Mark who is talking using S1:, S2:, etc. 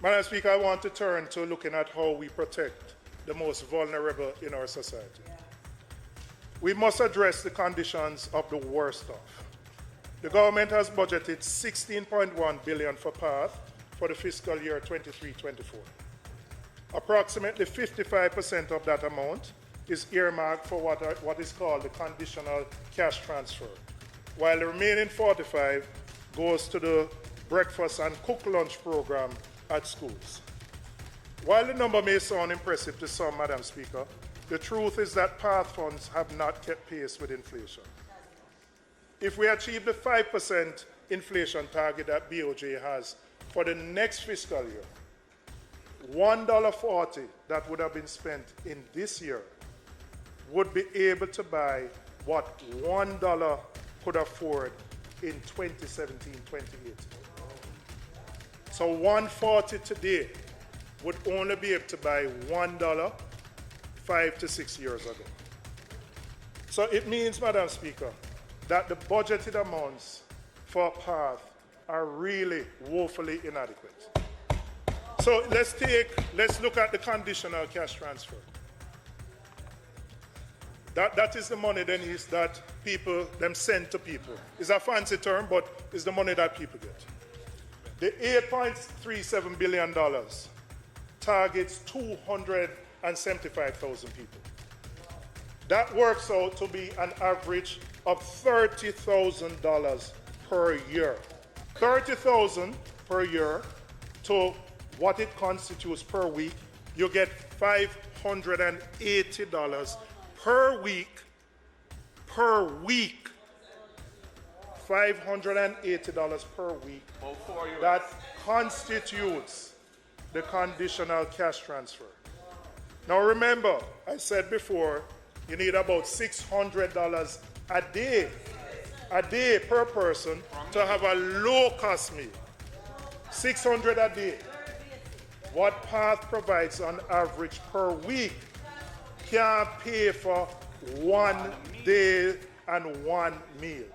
S1: Madam Speaker, I want to turn to looking at how we protect the most vulnerable in our society. We must address the conditions of the worst off. The government has budgeted $16.1 billion for PATH for the fiscal year 23-24. Approximately 55% of that amount is earmarked for what is called the conditional cash transfer, while the remaining 45 goes to the breakfast and cook lunch program at schools. While the number may sound impressive to some, Madam Speaker, the truth is that PATH funds have not kept pace with inflation. If we achieve the 5% inflation target that BOJ has for the next fiscal year, $1.40 that would have been spent in this year would be able to buy what $1 could afford in 2017-28. So $1.40 today would only be able to buy $1 5 to 6 years ago. So it means, Madam Speaker, that the budgeted amounts for PATH are really woefully inadequate. So let's look at the conditional cash transfer. That is the money then is that people them send to people. It's a fancy term, but it's the money that people get. The $8.37 billion targets 275,000 people. That works out to be an average of $30,000 per year. $30,000 per year to what it constitutes per week, you get $580 per week. $580 per week. That constitutes the conditional cash transfer. Now remember, I said before, you need about $600 a day per person to have a low-cost meal. $600 a day. What PATH provides on average per week can pay for 1 day and 1 meal.